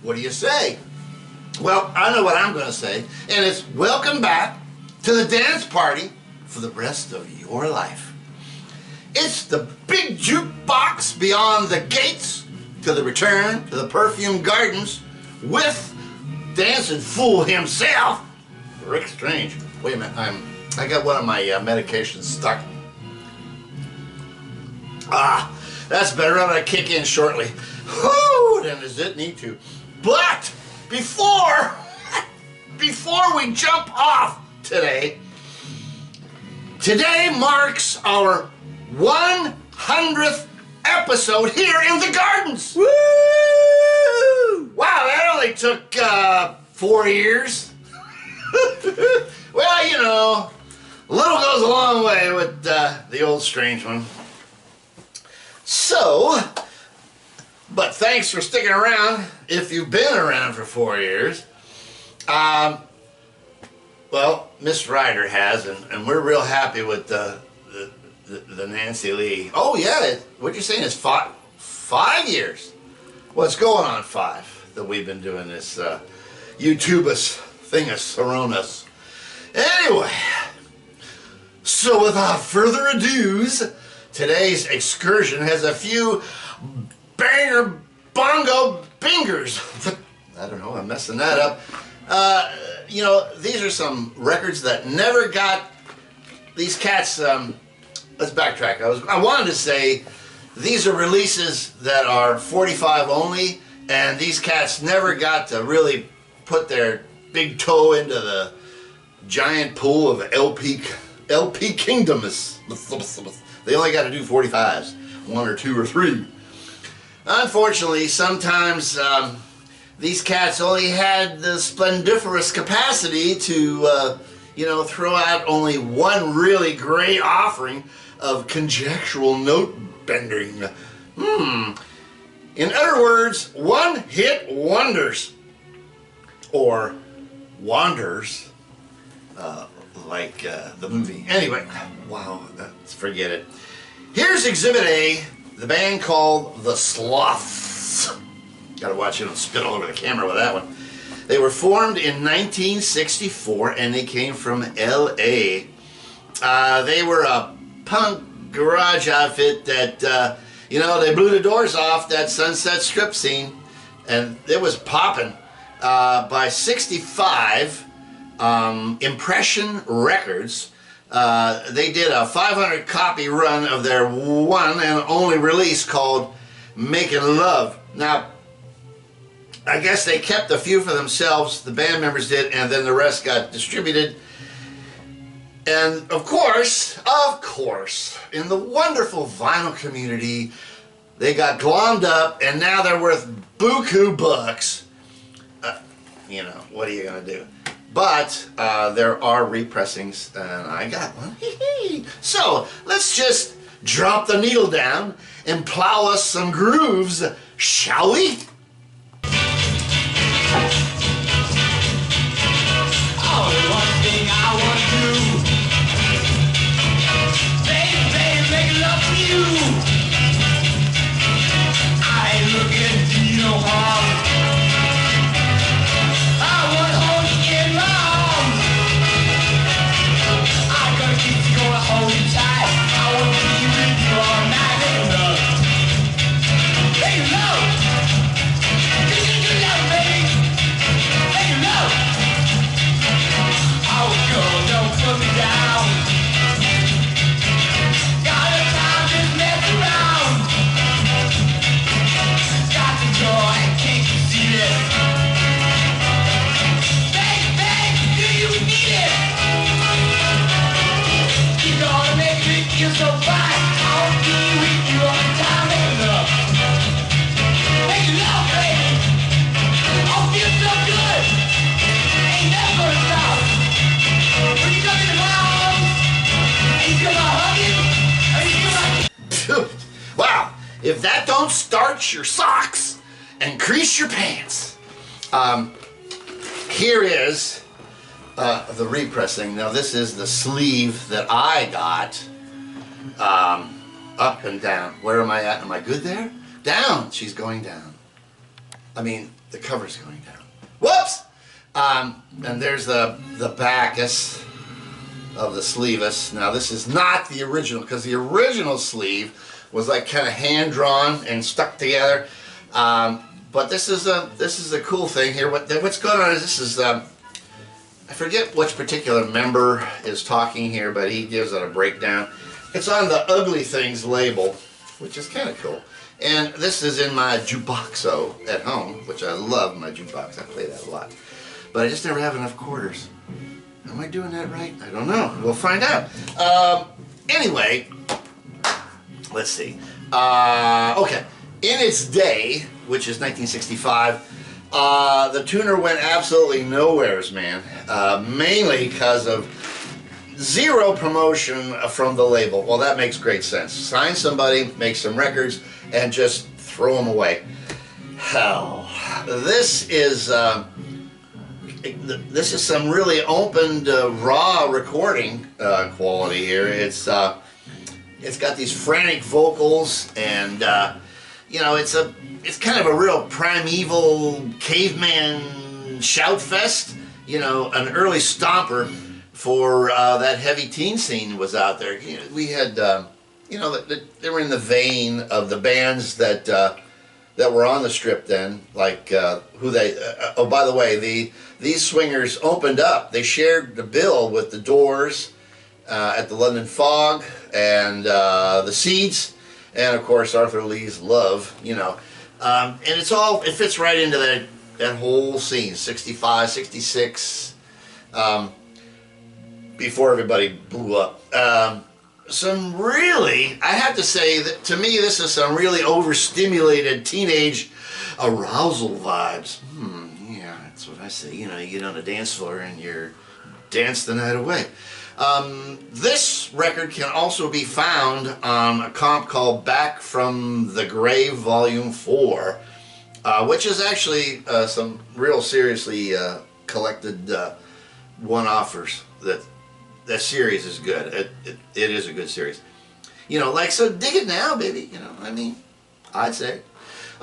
What do you say? Well, I know what I'm going to say, and it's welcome back to the dance party for the rest of your life. It's the big jukebox beyond the gates to the return to the Perfumed Gardens with dancing fool himself, Rik Strange. Wait a minute, I got one of my medications stuck. That's better. I'm going to kick in shortly. Whoo, then does it need to. But before we jump off today marks our 100th episode here in the gardens. Woo! Wow, that only took 4 years. Well, you know, a little goes a long way with the old strange one. So, but thanks for sticking around if you've been around for 4 years. Well, Miss Ryder has, and we're real happy with the Nancy Lee. Oh yeah, what you're saying is 5 years. Well, it's going on 5 that we've been doing this YouTubus thingus aronas. Anyway, so without further ado's, today's excursion has a few banger bongo bingers. I don't know, I'm messing that up. You know, these are some records that never got these cats. Let's backtrack. I wanted to say these are releases that are 45 only, and these cats never got to really put their big toe into the giant pool of LP kingdoms. They only got to do 45s, 1 or 2 or 3. Unfortunately, sometimes these cats only had the splendiferous capacity to, you know, throw out only one really great offering of conjectural note bending. In other words, one-hit wonders. Or wanders, like the movie. Anyway, wow, let's forget it. Here's Exhibit A, the band called the Sloths. Gotta watch it and spit all over the camera with that one. They were formed in 1964 and they came from LA. They were a punk garage outfit that, you know, they blew the doors off that Sunset Strip scene and it was popping. By 65, Impression Records, they did a 500 copy run of their one and only release called Making Love. Now, I guess they kept a few for themselves, the band members did, and then the rest got distributed. And of course, in the wonderful vinyl community, they got glommed up and now they're worth buku bucks. You know, what are you going to do? But there are repressings, and I got one. So, let's just drop the needle down and plow us some grooves, shall we? Only one thing I want to do, baby, make love to you. I ain't looking to you no harm. Hold you tight, I want to be with you all night. Make love, make love, good love, baby, make love. Oh girl, don't put me down. Got a time, just mess around. Got the joy, can't you see it? Babe, do you need it? You're gonna make me feel so fine. I'll be with you all the time. Make love. Make love, baby. I'll feel so good. Ain't never gonna stop. When you come into my arms, and you come out hugging, and you come out... Wow, if that don't starch your socks and crease your pants. Here is the repressing. Now this is the sleeve that I got, up and down. Where am I at? Am I good there? Down. She's going down. I mean, the cover's going down. Whoops! And there's the Bacchus of the sleeveless. Now this is not the original, because the original sleeve was like kind of hand drawn and stuck together. But this is a cool thing here. What's going on is this is I forget which particular member is talking here, but he gives it a breakdown. It's on the Ugly Things label, which is kind of cool. And this is in my jukeboxo at home, which I love my jukebox. I play that a lot. But I just never have enough quarters. Am I doing that right? I don't know. We'll find out. Anyway, let's see. Okay. In its day, which is 1965, the tuner went absolutely nowheres, man. Mainly because of zero promotion from the label. Well, that makes great sense. Sign somebody, make some records, and just throw them away. Hell, this is some really opened, raw recording quality here. It's got these frantic vocals, and you know, it's kind of a real primeval caveman shout fest. You know, an early stomper for that heavy teen scene was out there. You know, we had, you know, they were in the vein of the bands that were on the Strip then, like who they. Oh, by the way, these swingers opened up. They shared the bill with the Doors at the London Fog and the Seeds, and of course Arthur Lee's Love. You know, and it fits right into that whole scene. 65, 66. Before everybody blew up. Some really, I have to say that to me this is some really overstimulated teenage arousal vibes. Yeah, that's what I say. You know, you get on a dance floor and you're dance the night away. This record can also be found on a comp called Back from the Grave Volume 4, which is actually some real seriously collected one-offers. That series is good. It is a good series. You know, like, so dig it now, baby. You know, I mean, I'd say.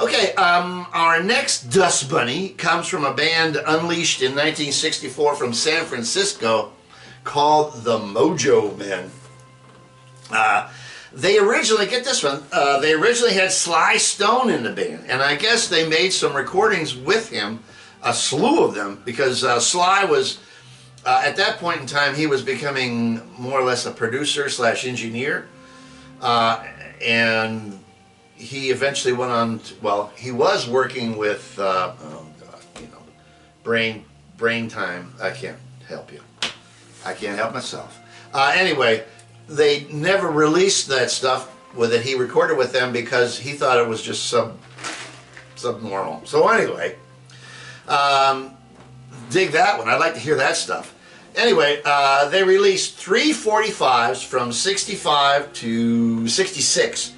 Okay, our next Dust Bunny comes from a band unleashed in 1964 from San Francisco called the Mojo Men. They originally, get this one, they originally had Sly Stone in the band, and I guess they made some recordings with him, a slew of them, because Sly was, at that point in time, he was becoming more or less a producer slash engineer, and he eventually went on to, well, he was working with, oh God, you know, brain time. I can't help you. I can't help myself. Anyway, they never released that stuff with it. He recorded with them because he thought it was just subnormal. So anyway, dig that one. I'd like to hear that stuff. Anyway, they released 3 45s from 65 to 66.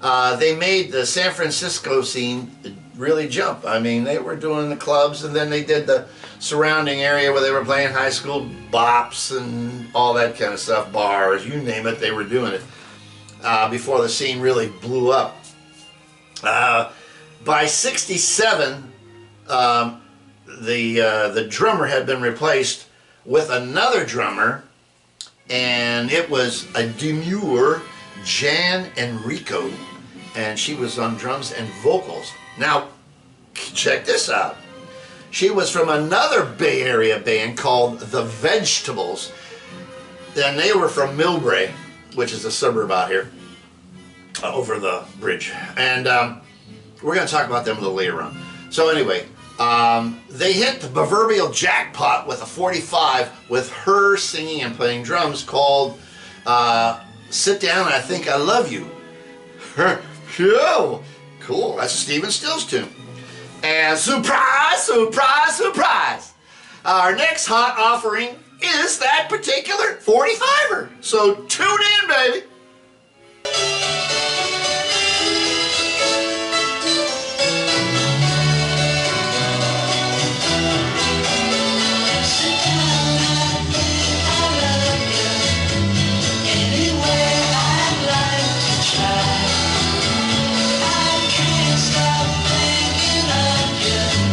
They made the San Francisco scene really jump. I mean, they were doing the clubs, and then they did the surrounding area where they were playing high school bops and all that kind of stuff, bars, you name it, they were doing it before the scene really blew up. By 67, the drummer had been replaced with another drummer, and it was a demure Jan Enrico, and she was on drums and vocals. Now, check this out. She was from another Bay Area band called The Vegetables, and they were from Millbrae, which is a suburb out here, over the bridge. And we're going to talk about them a little later on. So anyway, they hit the proverbial jackpot with a 45 with her singing and playing drums called Sit Down, I Think I Love You. Cool, that's a Stephen Stills tune. And surprise, surprise, surprise! Our next hot offering is that particular 45er. So tune in, baby! I can't stop thinking of you.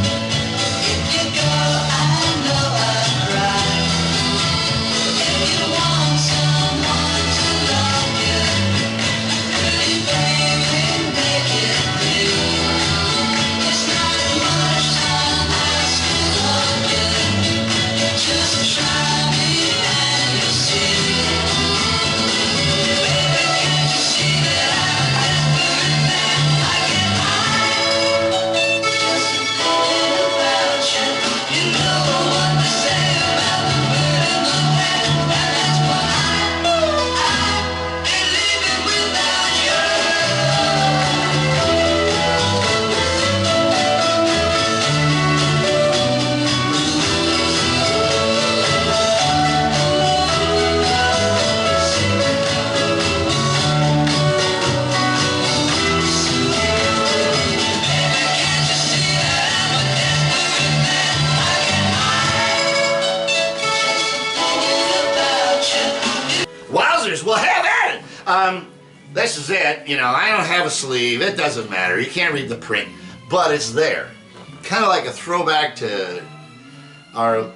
trousers. Well, have at it. This is it. You know, I don't have a sleeve. It doesn't matter. You can't read the print, but it's there. Kind of like a throwback to our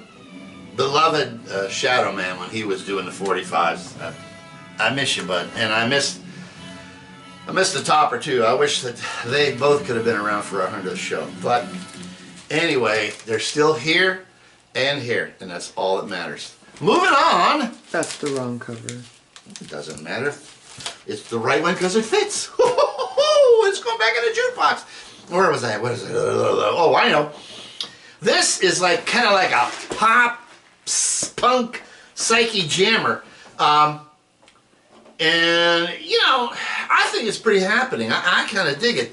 beloved Shadow Man when he was doing the 45s. I miss you, bud, and I miss the Topper too. I wish that they both could have been around for our 100th show. But anyway, they're still here and here, and that's all that matters. Moving on. That's the wrong cover. It doesn't matter. It's the right one because it fits. It's going back in the jukebox. Where was I? What is it? Oh, I know. This is like kind of like a pop, punk, psyche jammer. And, you know, I think it's pretty happening. I kind of dig it.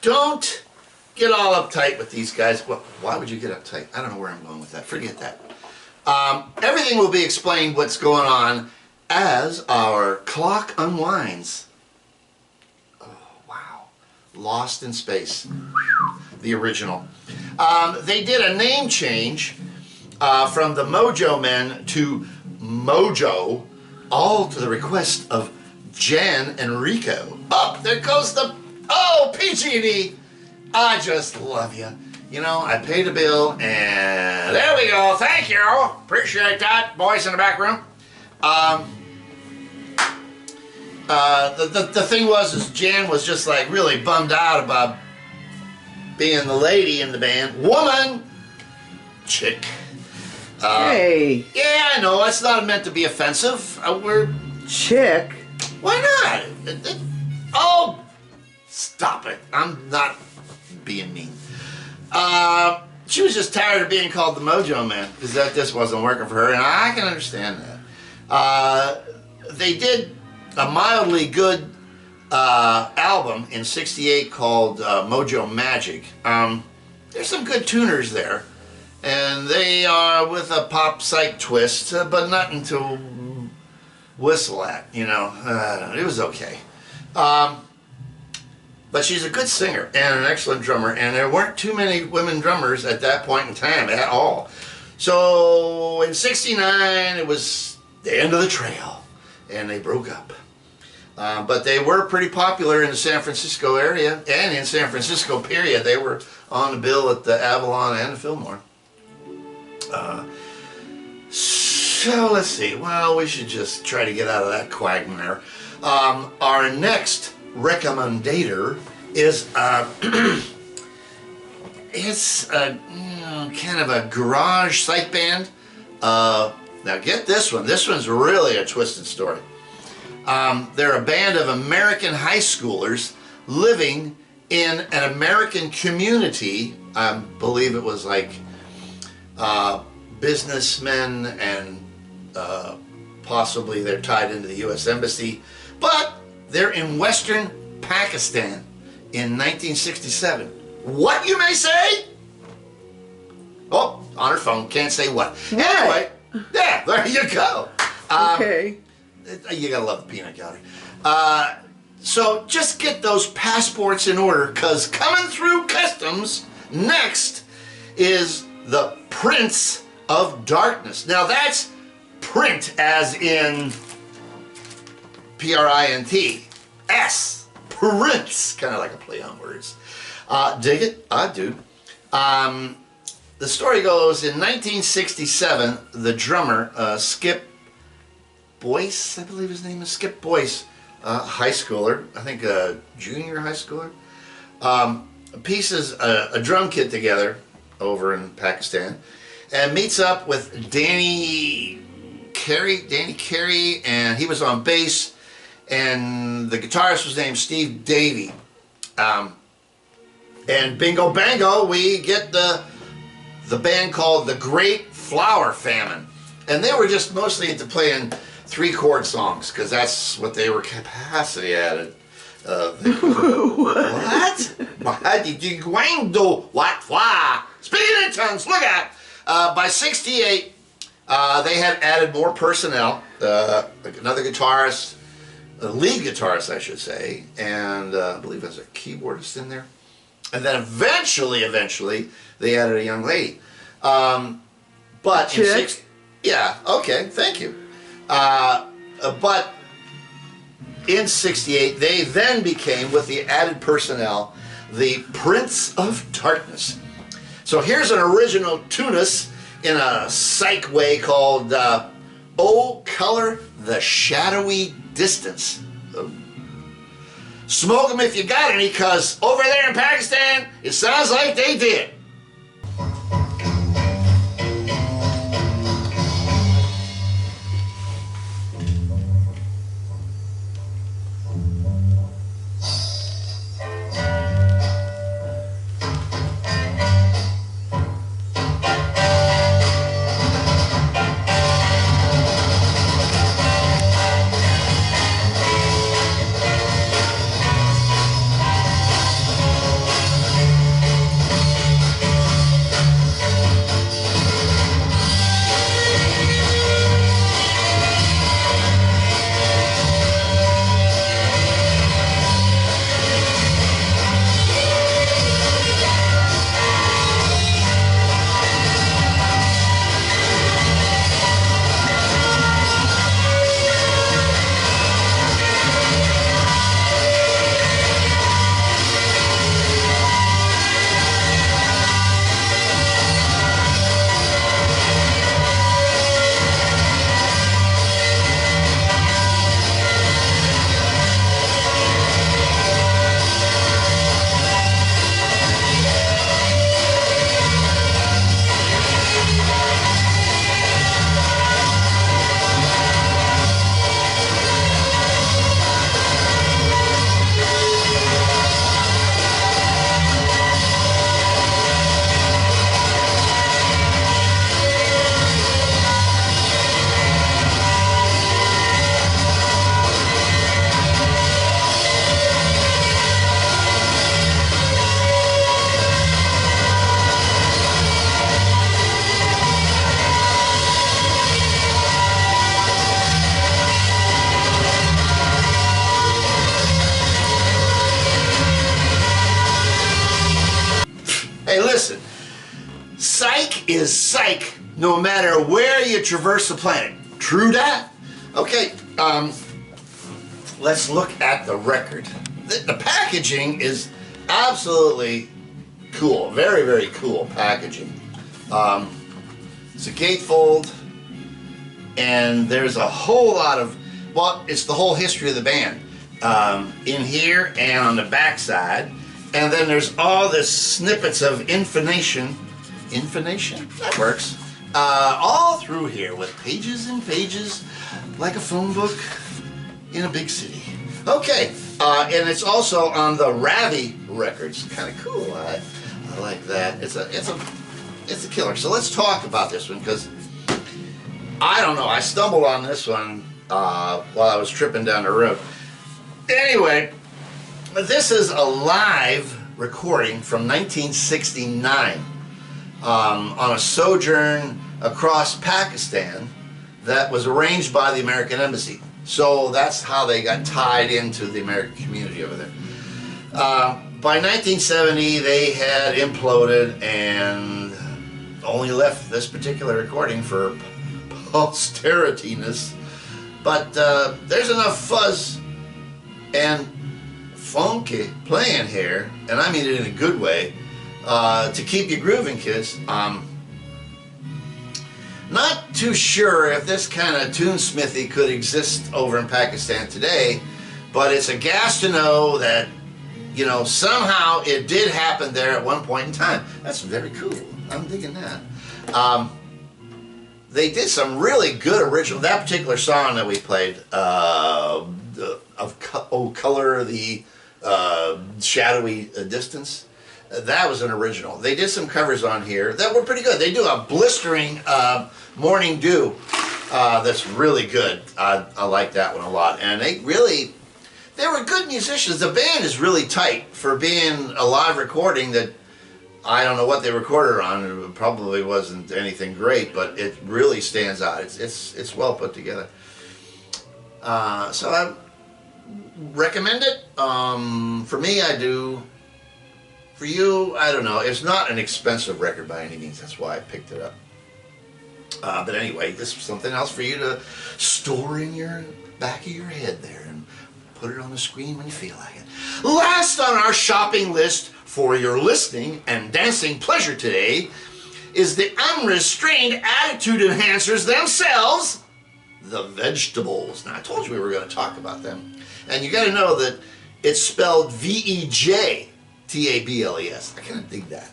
Don't get all uptight with these guys. Well, why would you get uptight? I don't know where I'm going with that. Forget that. Everything will be explained what's going on as our clock unwinds. Oh, wow. Lost in Space. The original. They did a name change from the Mojo Men to Mojo, all to the request of Jan and Rico. Oh, there goes the, PG&E. I just love you. You know, I paid a bill, and there we go. Thank you. Appreciate that, boys in the back room. The thing was, is Jan was just like really bummed out about being the lady in the band. Woman! Chick. Hey! Yeah, I know, it's not meant to be offensive. We're... Chick? Why not? Oh! Stop it. I'm not being mean. She was just tired of being called the Mojo Man, because that just wasn't working for her, and I can understand that. They did a mildly good album in '68 called Mojo Magic. There's some good tuners there, and they are with a pop psych twist, but nothing to whistle at, you know. It was okay. But she's a good singer and an excellent drummer, and there weren't too many women drummers at that point in time at all. So in '69 it was the end of the trail, and they broke up. But they were pretty popular in the San Francisco area, and in San Francisco period. They were on the bill at the Avalon and the Fillmore. So let's see, well, we should just try to get out of that quagmire. Our next recommendator is it's kind of a garage psych band. Now get this one. This one's really a twisted story. They're a band of American high schoolers living in an American community. I believe it was like businessmen, and possibly they're tied into the U.S. Embassy, but they're in Western Pakistan in 1967. What, you may say? Oh, on her phone, can't say what. Anyway, yeah, there you go. Okay. You gotta love the peanut gallery. So just get those passports in order, because coming through customs next is the Prince of Darkness. Now that's print as in P-R-I-N-T-S. Prince. Kind of like a play on words. Dig it? I do. The story goes, in 1967, the drummer, Skip Boyce, I believe his name is Skip Boyce, high schooler, I think a junior high schooler, pieces a drum kit together over in Pakistan, and meets up with Danny Carey, and he was on bass, and the guitarist was named Steve Davey. And bingo bango, we get the band called the Great Flower Famine. And they were just mostly into playing 3-chord songs, because that's what they were capacity at. What? Speaking in tongues, look at it. By '68, they had added more personnel, another guitarist, a lead guitarist, I should say, and I believe there's a keyboardist in there. And then eventually, they added a young lady. But in yeah, okay, thank you. But in '68, they then became, with the added personnel, the Prince of Darkness. So here's an original Tunis in a psych way called Oh Color the Shadowy Distance. Smoke them if you got any, cause over there in Pakistan, it sounds like they did. Hey, listen, psych is psych no matter where you traverse the planet. True that? Okay, let's look at the record. The packaging is absolutely cool. Very, very cool packaging. It's a gatefold, and there's a whole lot of, well, it's the whole history of the band in here and on the back side. And then there's all this snippets of information, that works, all through here with pages and pages, like a phone book in a big city. Okay, and it's also on the Ravi records. Kind of cool. I like that. It's a killer. So let's talk about this one, because I don't know. I stumbled on this one while I was tripping down the road. Anyway. This is a live recording from 1969 on a sojourn across Pakistan that was arranged by the American Embassy. So that's how they got tied into the American community over there. By 1970, they had imploded and only left this particular recording for posterityness. But there's enough fuzz and funky playing here, and I mean it in a good way, to keep you grooving, kids. Not too sure if this kind of tunesmithy could exist over in Pakistan today, but it's a gas to know that, you know, somehow it did happen there at one point in time. That's very cool. I'm digging that. They did some really good original. That particular song that we played, Oh Color the Shadowy Distance, that was an original. They did some covers on here that were pretty good. They do a blistering Morning Dew that's really good. I like that one a lot. And they were good musicians. The band is really tight for being a live recording that I don't know what they recorded on. It probably wasn't anything great, but it really stands out. It's well put together. So I recommend it. For me, I do. For you, I don't know. It's not an expensive record by any means. That's why I picked it up. But anyway, this is something else for you to store in your back of your head there and put it on the screen when you feel like it. Last on our shopping list for your listening and dancing pleasure today is the unrestrained attitude enhancers themselves, the vegetables. Now, I told you we were going to talk about them. And you got to know that it's spelled V-E-J-T-A-B-L-E-S. I kind of dig that.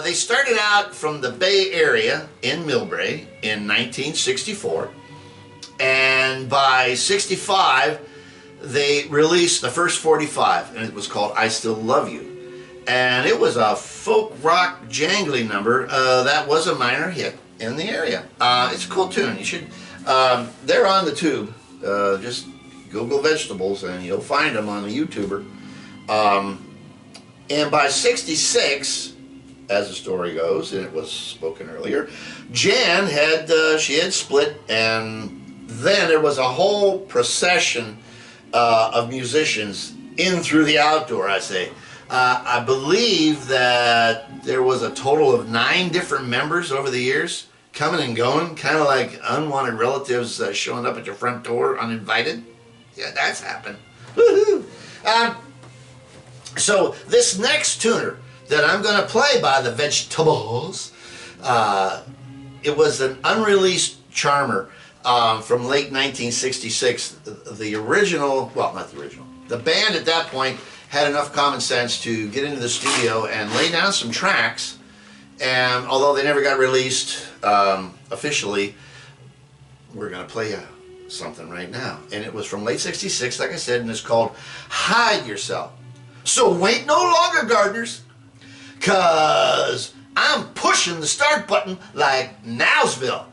They started out from the Bay Area in Millbrae in 1964. And by 65, they released the first 45, and it was called I Still Love You. And it was a folk rock jangly number that was a minor hit in the area. It's a cool tune. You should, they're on the tube. Just Google vegetables and you'll find them on the YouTuber. And by 66, as the story goes, and it was spoken earlier, Jan had, she had split, and then there was a whole procession of musicians in through the outdoor, I say. I believe that there was a total of 9 different members over the years, coming and going, kind of like unwanted relatives showing up at your front door uninvited. Yeah, that's happened. Woohoo! So this next tuner that I'm going to play by the Vegetables, it was an unreleased charmer from late 1966. The original, well, not the original, the band at that point had enough common sense to get into the studio and lay down some tracks, and although they never got released officially, we're going to play something right now. And it was from late 66, like I said, and it's called Hide Yourself. So wait no longer, gardeners, cause I'm pushing the start button like Nowsville.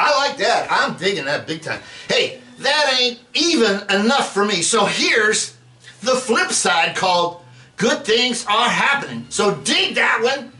I like that. I'm digging that big time. Hey, that ain't even enough for me. So here's the flip side called Good Things Are Happening. So dig that one.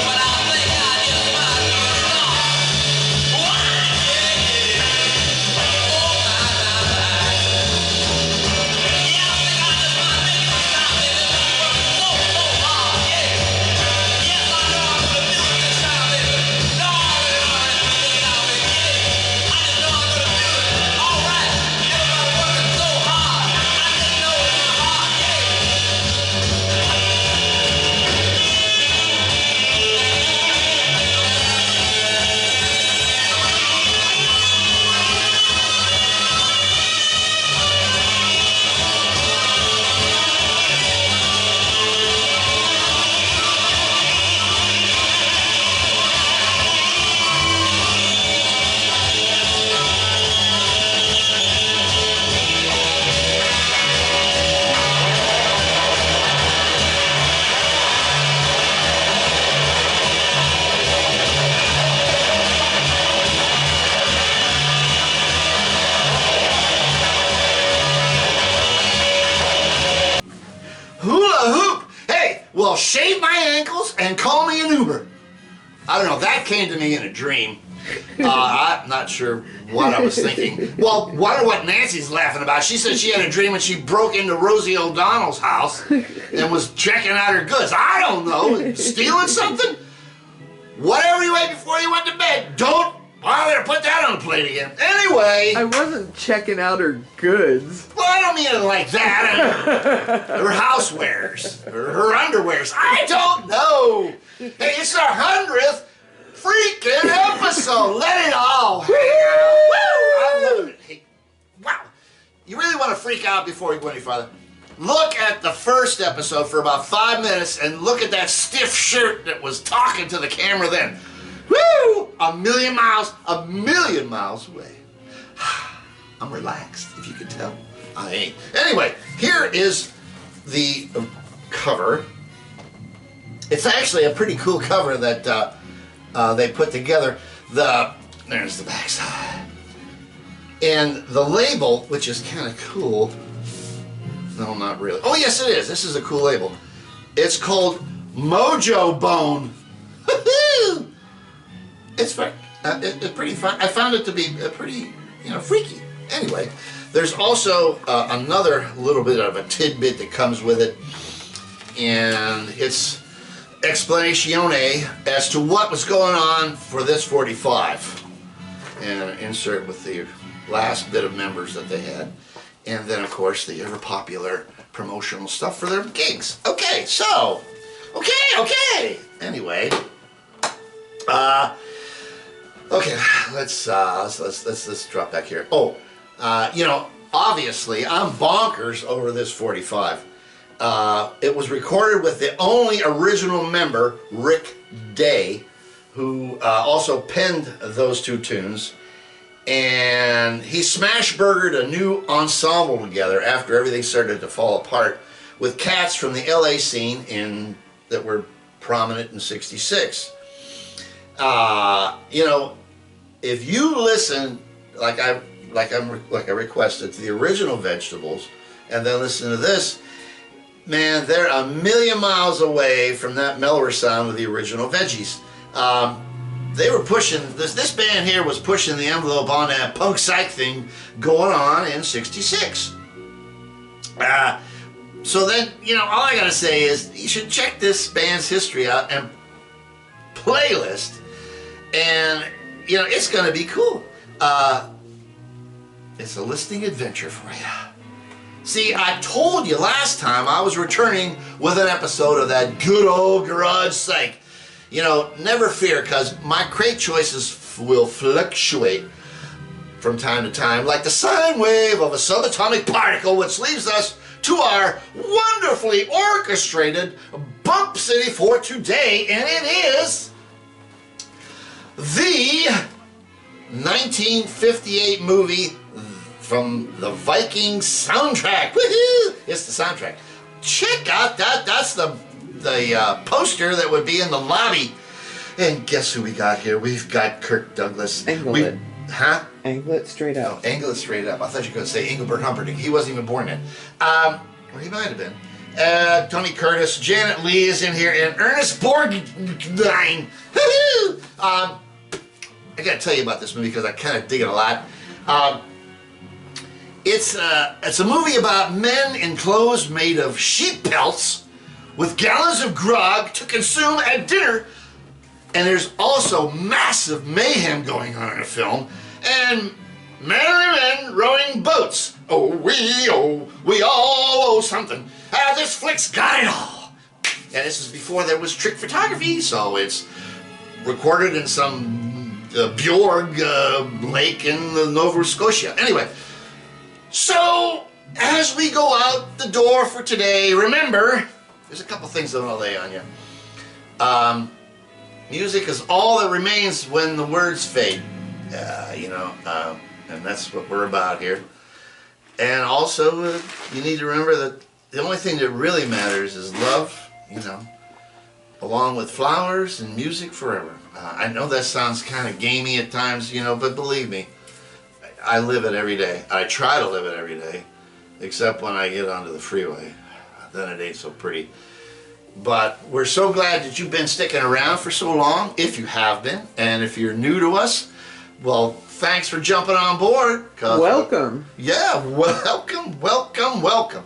But I think I just might don't know. That came to me in a dream. I'm not sure what I was thinking. Well, wonder what Nancy's laughing about. She said she had a dream and she broke into Rosie O'Donnell's house and was checking out her goods. I don't know. Stealing something? Whatever you ate before you went to bed, don't bother to put that on the plate again. Anyway. I wasn't checking out her goods. Well, I don't mean it like that. Her housewares. Her underwears. I don't know. Hey, it's our 100th freaking episode. Let it all hang out. Woo! I'm loving it. Hey, wow. You really want to freak out before you go any farther? Look at the first episode for about 5 minutes and look at that stiff shirt that was talking to the camera then. Woo! A million miles away. I'm relaxed, if you can tell. I ain't. Anyway, here is the cover. It's actually a pretty cool cover that they put together. There's the back side. And the label, which is kind of cool. No, not really. Oh, yes, it is. This is a cool label. It's called Mojo Bone. It's pretty fun. I found it to be pretty, freaky. Anyway, there's also another little bit of a tidbit that comes with it, and it's explanazione as to what was going on for this 45, and an insert with the last bit of members that they had, and then of course the ever popular promotional stuff for their gigs. Okay, so, okay. Anyway, okay, let's drop back here. Oh, obviously I'm bonkers over this 45. It was recorded with the only original member, Rik Day, who also penned those two tunes. And he smash-burgered a new ensemble together after everything started to fall apart with cats from the LA scene that were prominent in '66. If you listen, like I requested, to the original Vegetables, and then listen to this, man, they're a million miles away from that mellower sound of the original Veggies. They were pushing, this band here was pushing the envelope on that punk psych thing going on in '66. So then, all I gotta say is you should check this band's history out and playlist, and it's gonna be cool. It's a listening adventure for you. See, I told you last time I was returning with an episode of that good old garage psych. Never fear, because my crate choices will fluctuate from time to time, like the sine wave of a subatomic particle, which leads us to our wonderfully orchestrated Bump City for today, and it is the 1958 movie from the Vikings soundtrack. Woohoo! It's the soundtrack. Check out that. That's the poster that would be in the lobby. And guess who we got here? We've got Kirk Douglas. Angle it. Huh? Angle it straight up. Oh, angle it straight up. I thought you were going to say Engelbert Humperdinck. He wasn't even born then. Or he might have been. Tony Curtis, Janet Leigh is in here, and Ernest Borgnine. Woo-hoo! I got to tell you about this movie because I kind of dig it a lot. It's a movie about men in clothes made of sheep pelts with gallons of grog to consume at dinner, and there's also massive mayhem going on in the film, and manly men rowing boats. Oh, we all owe something. This flick's got it all. And this is before there was trick photography, so it's recorded in some Bjorg lake in Nova Scotia. Anyway, so as we go out the door for today, remember, there's a couple things I'm going to lay on you. Music is all that remains when the words fade, and that's what we're about here. And also, you need to remember that the only thing that really matters is love, along with flowers and music forever. I know that sounds kind of gamey at times, but believe me, I live it every day. I try to live it every day, except when I get onto the freeway. Then it ain't so pretty. But we're so glad that you've been sticking around for so long, if you have been. And if you're new to us, well, thanks for jumping on board. Welcome. Yeah, welcome, welcome, welcome.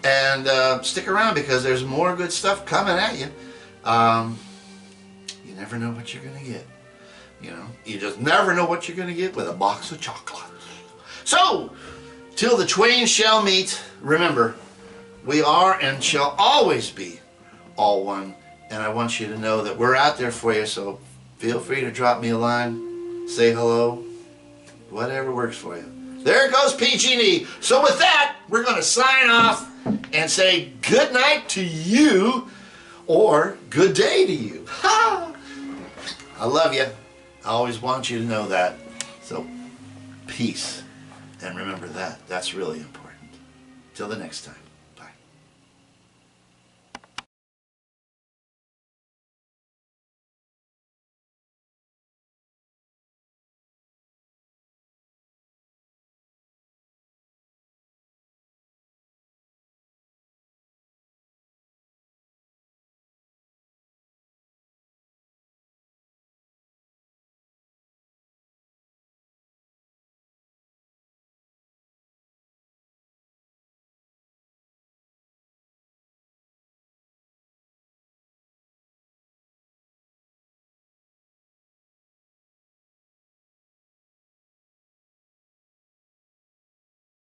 And stick around because there's more good stuff coming at you. You never know what you're going to get. You know, you just never know what you're going to get with a box of chocolates. So, till the twain shall meet, remember, we are and shall always be all one. And I want you to know that we're out there for you, so feel free to drop me a line, say hello, whatever works for you. There goes PG&E. So with that, we're going to sign off and say good night to you or good day to you. Ha! I love you. I always want you to know that. So peace. And remember that. That's really important. Till the next time.